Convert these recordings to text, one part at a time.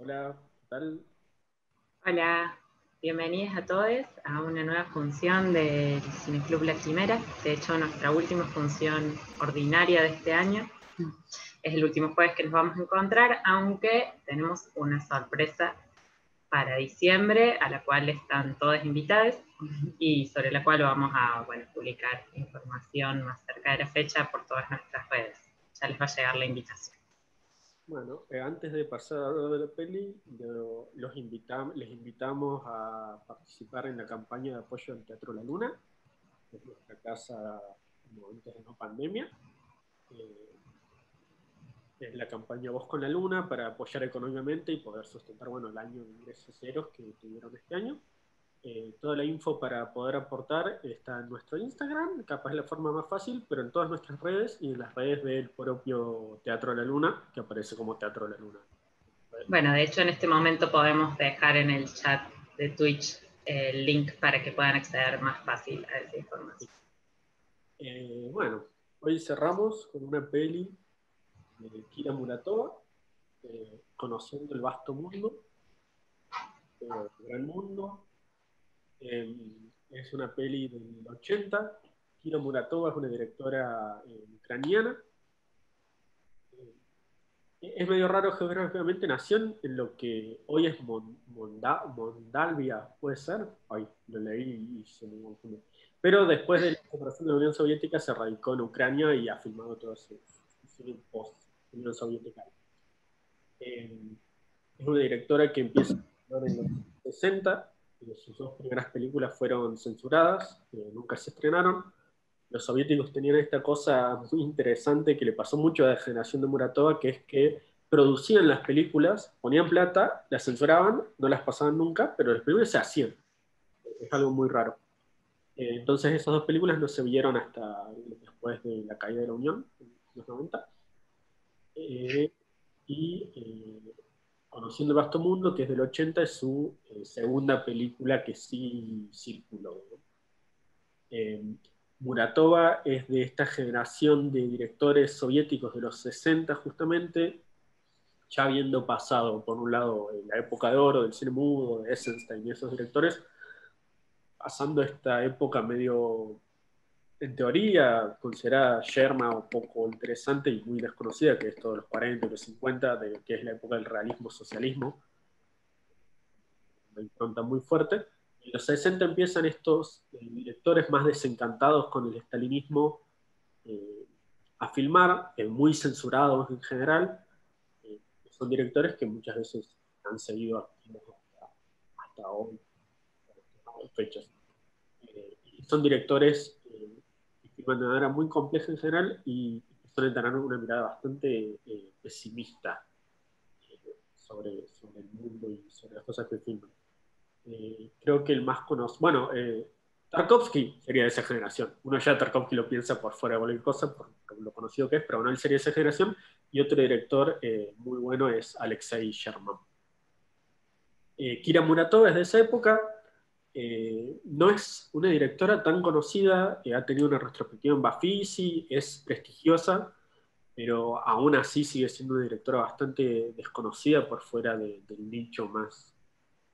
Hola, ¿qué tal? Hola, bienvenidos a todos a una nueva función del Cineclub La Quimera. De hecho, nuestra última función ordinaria de este año. Es el último jueves que nos vamos a encontrar, aunque tenemos una sorpresa para diciembre, a la cual están todos invitados y sobre la cual vamos a publicar información más cerca de la fecha por todas nuestras redes. Ya les va a llegar la invitación. Bueno, antes de pasar a hablar de la peli, les invitamos a participar en la campaña de apoyo al Teatro La Luna, que es nuestra casa en momentos de no pandemia. Eh, es la campaña Voz con la Luna para apoyar económicamente y poder sustentar el año de ingresos ceros que tuvieron este año. Toda la info para poder aportar está en nuestro Instagram, capaz es la forma más fácil, pero en todas nuestras redes y en las redes del propio Teatro La Luna, que aparece como Teatro La Luna. Bueno, de hecho en este momento podemos dejar en el chat de Twitch el link para que puedan acceder más fácil a esa información. Bueno, hoy cerramos con una peli de Kira Muratova, Conociendo el Vasto Mundo, el Gran Mundo. Es una peli del 80. Kira Muratova es una directora ucraniana. Es medio raro geográficamente, nació en lo que hoy es Moldavia, ¿puede ser? Ay, lo leí y se me confundió. Pero después de la separación de la Unión Soviética se radicó en Ucrania y ha filmado todo su post-Unión Soviética. Es una directora que empieza a filmar en los 60. Sus dos primeras películas fueron censuradas, nunca se estrenaron. Los soviéticos tenían esta cosa muy interesante que le pasó mucho a la generación de Muratova, que es que producían las películas, ponían plata, las censuraban, no las pasaban nunca, pero las películas se hacían. Es algo muy raro. Entonces esas dos películas no se vieron hasta después de la caída de la Unión, en los 90. Eh, y Conociendo el Vasto Mundo, que es del 80, es su segunda película que sí circuló, ¿no? Eh, Muratova es de esta generación de directores soviéticos de los 60 justamente, ya habiendo pasado por un lado la época de oro del cine mudo, de Eisenstein y esos directores, pasando esta época medio, en teoría, considerada yerma o poco interesante y muy desconocida, que es todos los 40 y los 50, que es la época del realismo socialismo, una impronta muy fuerte. En los 60 empiezan estos directores más desencantados con el estalinismo eh, a filmar, muy censurados en general. Son directores que muchas veces han seguido activos hasta hoy, hasta hoy fechas. Son directores que filman de manera muy compleja en general y suelen tener una mirada bastante pesimista sobre el mundo y sobre las cosas que filman. Creo que el más conocido, Tarkovsky sería de esa generación. Uno ya Tarkovsky lo piensa por fuera de cualquier cosa, por lo conocido que es, pero no, él sería de esa generación. Y otro director muy bueno es Alexei Sherman. Kira Muratova es de esa época. No es una directora tan conocida, ha tenido una retrospectiva en Bafisi, es prestigiosa, pero aún así sigue siendo una directora bastante desconocida por fuera del nicho más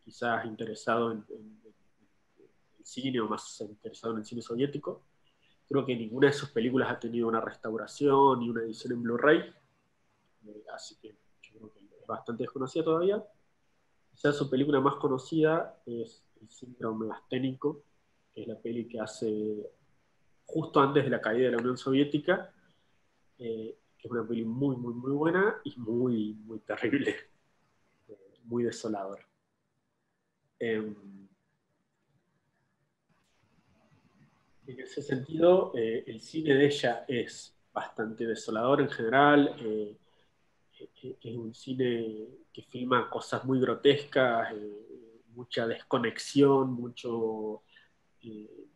quizás interesado en el cine o más interesado en el cine soviético. Creo que ninguna de sus películas ha tenido una restauración ni una edición en Blu-ray, así que yo creo que es bastante desconocida todavía. Quizás su película más conocida es El síndrome asténico, que es la peli que hace justo antes de la caída de la Unión Soviética, que es una peli muy, muy, muy buena y muy, muy terrible, muy desoladora. Eh, En ese sentido, el cine de ella es bastante desolador en general. Es un cine que filma cosas muy grotescas, mucha desconexión, mucho eh,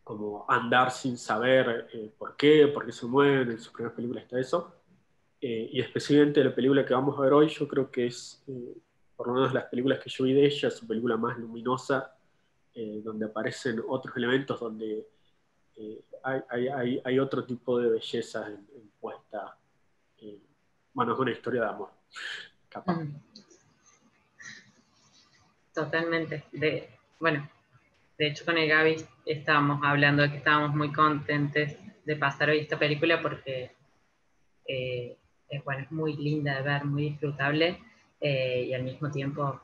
como andar sin saber por qué se mueven. En sus primeras películas está eso. Y especialmente la película que vamos a ver hoy, yo creo que es, por lo menos las películas que yo vi de ella, su película más luminosa, donde aparecen otros elementos, donde hay otro tipo de belleza en puesta. Eh, bueno, es una historia de amor, capaz. Totalmente. Bueno, de hecho con el Gaby estábamos hablando de que estábamos muy contentes de pasar hoy esta película porque es muy linda de ver, muy disfrutable, y al mismo tiempo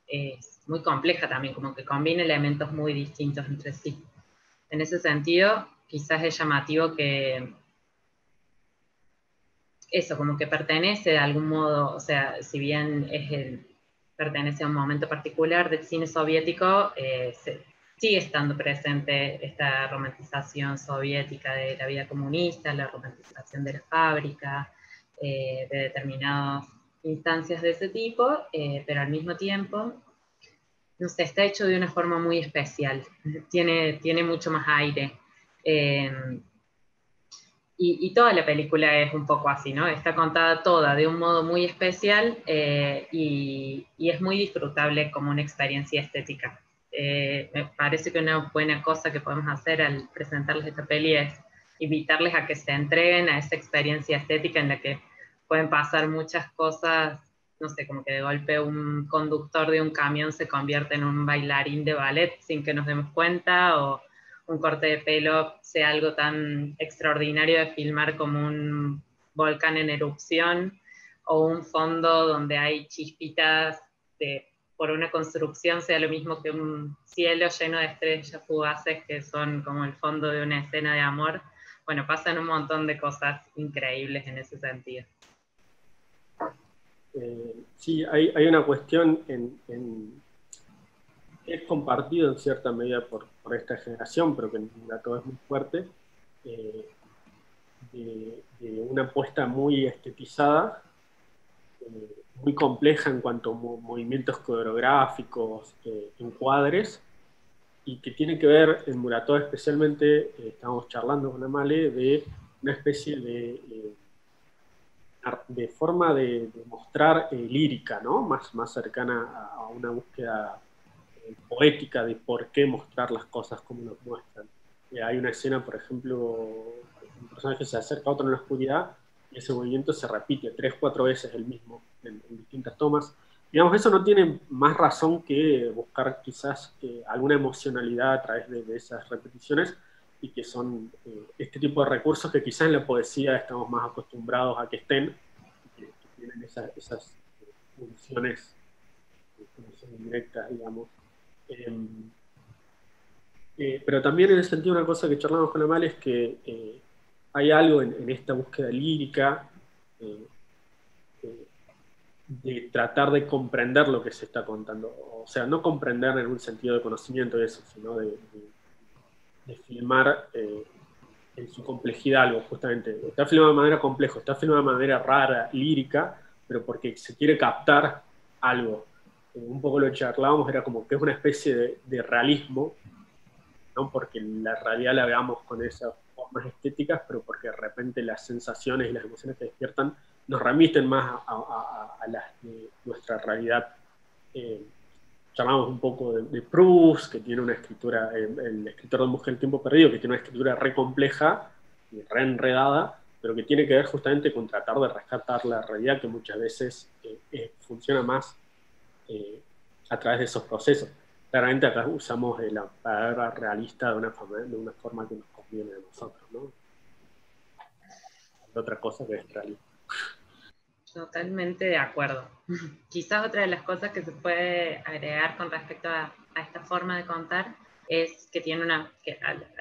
es muy compleja también, como que combina elementos muy distintos entre sí. En ese sentido, quizás es llamativo que eso, como que pertenece de algún modo, o sea, si bien pertenece a un momento particular del cine soviético, sigue estando presente esta romantización soviética de la vida comunista, la romantización de la fábrica, de determinadas instancias de ese tipo, pero al mismo tiempo, no sé, está hecho de una forma muy especial, tiene mucho más aire. Eh, y toda la película es un poco así, ¿no? Está contada toda de un modo muy especial, y es muy disfrutable como una experiencia estética. Me parece que una buena cosa que podemos hacer al presentarles esta peli es invitarles a que se entreguen a esa experiencia estética en la que pueden pasar muchas cosas, no sé, como que de golpe un conductor de un camión se convierte en un bailarín de ballet sin que nos demos cuenta, o un corte de pelo sea algo tan extraordinario de filmar como un volcán en erupción, o un fondo donde hay chispitas por una construcción sea lo mismo que un cielo lleno de estrellas fugaces que son como el fondo de una escena de amor. Bueno, pasan un montón de cosas increíbles en ese sentido. Sí, hay una cuestión es compartido en cierta medida por esta generación, pero que en todo es muy fuerte, de una apuesta muy estetizada, muy compleja en cuanto a movimientos coreográficos, encuadres, y que tiene que ver en Muratov especialmente, estábamos charlando con Amale, de una especie de forma de mostrar lírica, ¿no? Más cercana a una búsqueda poética de por qué mostrar las cosas como nos muestran. Hay una escena, por ejemplo, un personaje se acerca a otro en la oscuridad y ese movimiento se repite 3-4 veces el mismo en distintas tomas. Digamos, eso no tiene más razón que buscar quizás alguna emocionalidad a través de esas repeticiones, y que son este tipo de recursos que quizás en la poesía estamos más acostumbrados a que estén, que tienen esas funciones directas, digamos. Pero también en ese sentido una cosa que charlamos con Amal es que hay algo en esta búsqueda lírica, eh, de tratar de comprender lo que se está contando. O sea, no comprender en un sentido de conocimiento de eso, sino de filmar en su complejidad algo, justamente. Está filmado de manera compleja, está filmado de manera rara, lírica, pero porque se quiere captar algo. Un poco lo que charlábamos era como que es una especie de realismo, no porque la realidad la veamos con esas formas estéticas, pero porque de repente las sensaciones y las emociones que despiertan nos remiten más a las de nuestra realidad. Llamamos un poco de Proust, que tiene una escritura, el escritor de Mujer del Tiempo Perdido, que tiene una escritura re compleja y re enredada, pero que tiene que ver justamente con tratar de rescatar la realidad, que muchas veces funciona más a través de esos procesos. Claramente acá usamos la palabra realista de una forma que nos conviene a nosotros, ¿no? Hay otra cosa que es realista. Totalmente de acuerdo. Quizás otra de las cosas que se puede agregar con respecto a esta forma de contar es que tiene a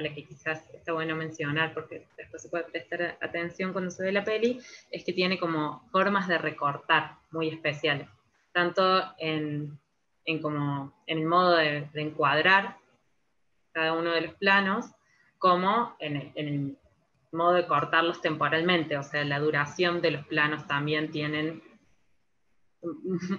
la que quizás está bueno mencionar, porque después se puede prestar atención cuando se ve la peli, es que tiene como formas de recortar muy especiales, tanto en el modo de encuadrar cada uno de los planos, como en el modo de cortarlos temporalmente, o sea, la duración de los planos también tienen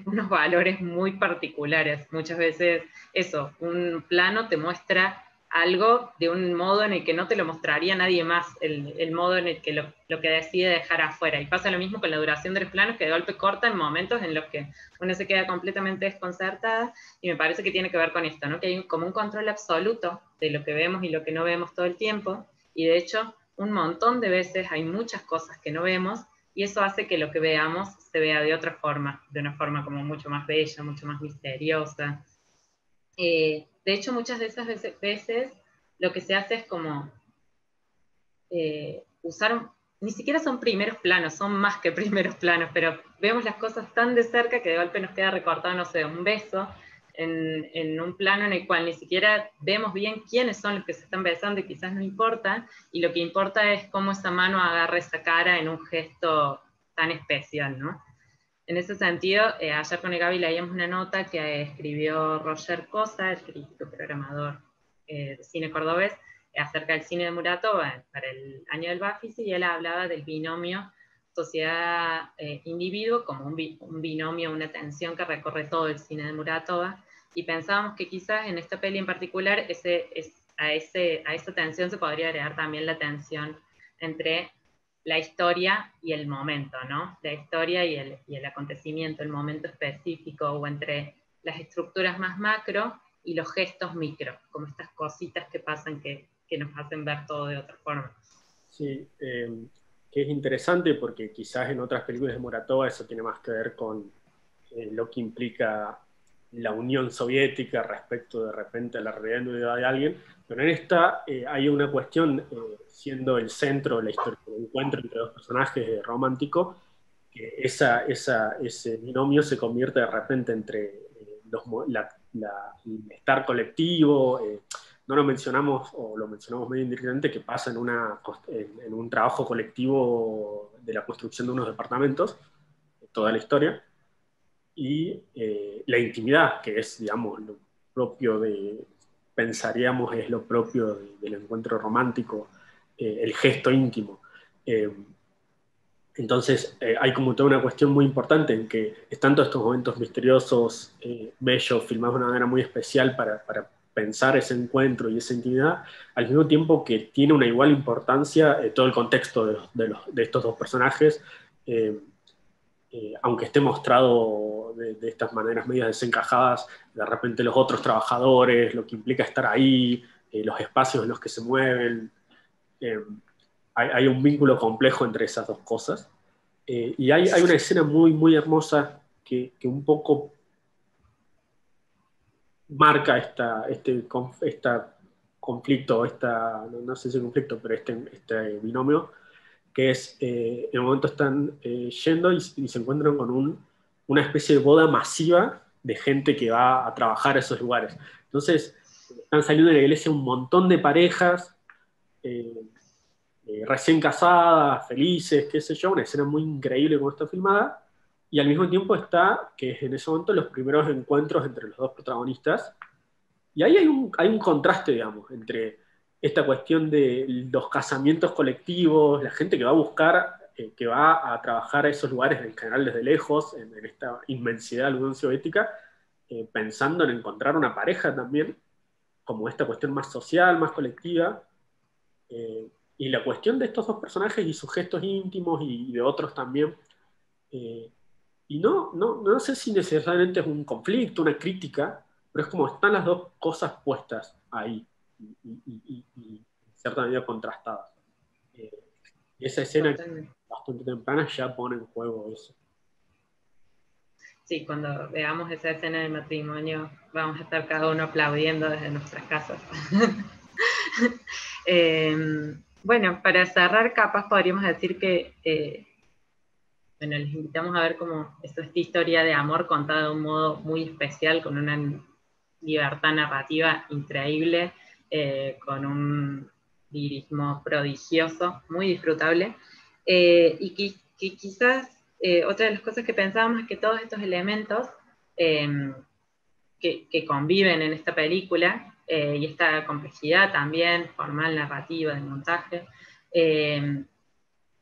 unos valores muy particulares. Muchas veces eso, un plano te muestra algo de un modo en el que no te lo mostraría nadie más, el modo en el que lo que decide dejar afuera. Y pasa lo mismo con la duración de los planos, que de golpe cortan momentos en los que uno se queda completamente desconcertada, y me parece que tiene que ver con esto, ¿no? Que hay como un control absoluto de lo que vemos y lo que no vemos todo el tiempo, y de hecho un montón de veces hay muchas cosas que no vemos y eso hace que lo que veamos se vea de otra forma, de una forma como mucho más bella, mucho más misteriosa. De hecho, muchas de esas veces lo que se hace es como usar, ni siquiera son primeros planos, son más que primeros planos, pero vemos las cosas tan de cerca que de golpe nos queda recortado, no sé, un beso, en un plano en el cual ni siquiera vemos bien quiénes son los que se están besando y quizás no importa, y lo que importa es cómo esa mano agarra esa cara en un gesto tan especial, ¿no? En ese sentido, ayer con el Gaby leíamos una nota que escribió Roger Cosa, el crítico programador de cine cordobés, acerca del cine de Muratova para el año del Bafisi, y él hablaba del binomio sociedad-individuo como un binomio, una tensión que recorre todo el cine de Muratova, y pensábamos que quizás en esta peli en particular a esa tensión se podría agregar también la tensión entre la historia y el momento, ¿no? La historia y el acontecimiento, el momento específico, o entre las estructuras más macro y los gestos micro, como estas cositas que pasan que nos hacen ver todo de otra forma. Sí, que es interesante porque quizás en otras películas de Muratova eso tiene más que ver con lo que implica la Unión Soviética respecto de repente a la realidad individual de alguien, pero en esta hay una cuestión, siendo el centro de la historia, el encuentro entre dos personajes romántico, que ese binomio se convierte de repente entre el estar colectivo, no lo mencionamos, o lo mencionamos medio indirectamente, que pasa en un trabajo colectivo de la construcción de unos departamentos, toda la historia, y la intimidad, que es, digamos, lo propio pensaríamos es lo propio del encuentro romántico, el gesto íntimo. Entonces, hay como toda una cuestión muy importante en que están todos estos momentos misteriosos, bellos, filmados de una manera muy especial para pensar ese encuentro y esa intimidad, al mismo tiempo que tiene una igual importancia todo el contexto de estos dos personajes, eh, aunque esté mostrado de estas maneras medias desencajadas, de repente los otros trabajadores, lo que implica estar ahí, los espacios en los que se mueven. eh, hay un vínculo complejo entre esas dos cosas. Y hay una escena muy, muy hermosa que un poco marca esta conflicto, no sé si conflicto, pero este binomio, que es, en el momento están yendo y se encuentran con una especie de boda masiva de gente que va a trabajar a esos lugares. Entonces, están saliendo de la iglesia un montón de parejas, eh, recién casadas, felices, qué sé yo, una escena muy increíble como está filmada, y al mismo tiempo está, que es en ese momento los primeros encuentros entre los dos protagonistas, y ahí hay un contraste, digamos, entre esta cuestión de los casamientos colectivos, la gente que va a buscar, que va a trabajar a esos lugares en general desde lejos, en esta inmensidad de la Unión Soviética, pensando en encontrar una pareja también, como esta cuestión más social, más colectiva, eh, y la cuestión de estos dos personajes y sus gestos íntimos y de otros también. eh, y no sé si necesariamente es un conflicto, una crítica, pero es como están las dos cosas puestas ahí y en cierta medida contrastadas. Eh, esa escena Totalmente. bastante temprana ya pone en juego eso. Sí, cuando veamos esa escena del matrimonio, vamos a estar cada uno aplaudiendo desde nuestras casas. Bueno, para cerrar, capaz podríamos decir que bueno, les invitamos a ver cómo es esta historia de amor contada de un modo muy especial, con una libertad narrativa increíble, con un lirismo prodigioso, muy disfrutable, y que quizás otra de las cosas que pensábamos es que todos estos elementos que conviven en esta película, y esta complejidad también, formal, narrativa, de montaje,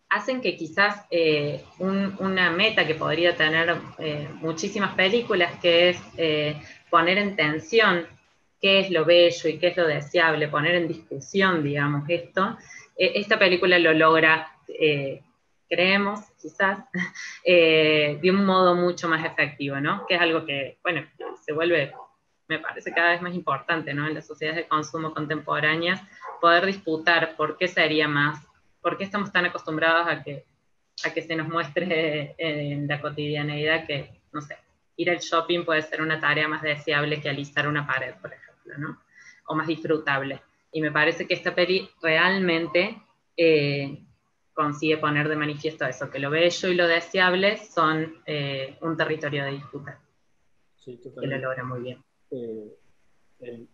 hacen que quizás una meta que podría tener muchísimas películas, que es poner en tensión qué es lo bello y qué es lo deseable, poner en discusión, digamos, esto, esta película lo logra, creemos, quizás, de un modo mucho más efectivo, ¿no? Que es algo que, bueno, se vuelve, me parece, cada vez más importante, ¿no? En las sociedades de consumo contemporáneas, poder disputar por qué sería más, por qué estamos tan acostumbrados a que a que se nos muestre en la cotidianeidad que, no sé, ir al shopping puede ser una tarea más deseable que alisar una pared, por ejemplo, ¿no? O más disfrutable. Y me parece que esta peli realmente consigue poner de manifiesto eso, que lo bello y lo deseable son un territorio de disputa. Sí, Que lo totalmente. logra muy bien. En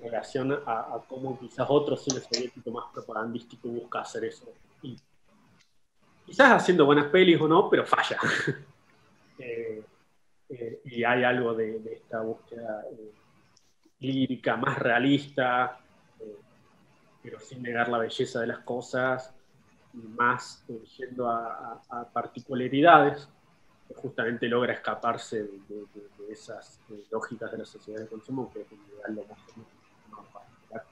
relación a cómo quizás otro cine soviético más propagandístico busca hacer eso. Y quizás haciendo buenas pelis o no, pero falla. Y hay algo de esta búsqueda lírica más realista, pero sin negar la belleza de las cosas, y más yendo a particularidades, que justamente logra escaparse de esas lógicas de la sociedad de consumo, que es un ideal lo más particular.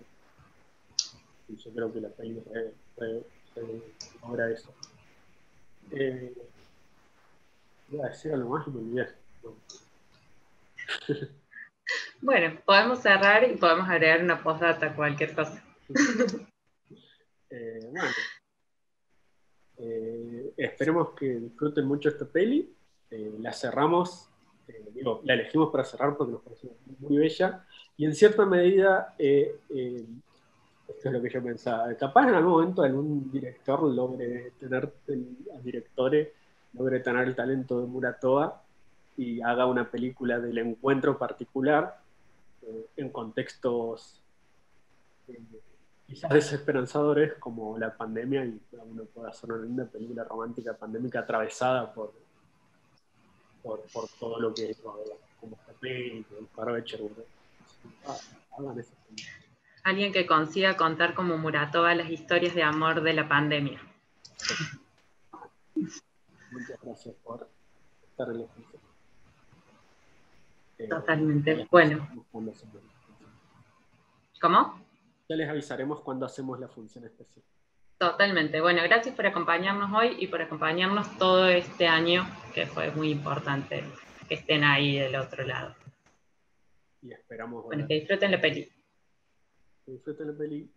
Y yo creo que la peli logra eso. Iba a decir algo más y me olvidé. Bueno, podemos cerrar y podemos agregar una postdata, cualquier cosa. Bueno, esperemos que disfruten mucho esta peli. La cerramos, digo, la elegimos para cerrar porque nos pareció muy bella. Y en cierta medida, esto es lo que yo pensaba, capaz en algún momento algún director logre tener, al directore, logre tener el talento de Muratova y haga una película del encuentro particular en contextos eh, quizás desesperanzadores como la pandemia, y uno puede hacer una linda película romántica pandémica atravesada por todo lo que rodea, como esta película, el paro de Chernobyl. Hagan esa película. Alguien que consiga contar como Muratova las historias de amor de la pandemia. Muchas gracias por estar en la función. Totalmente. Bueno. ¿Cómo? Ya les avisaremos cuando hacemos la función especial. Totalmente. Bueno, gracias por acompañarnos hoy y por acompañarnos todo este año, que fue muy importante que estén ahí del otro lado. Y esperamos Bueno, volver. que disfruten la peli. Que disfruten la peli.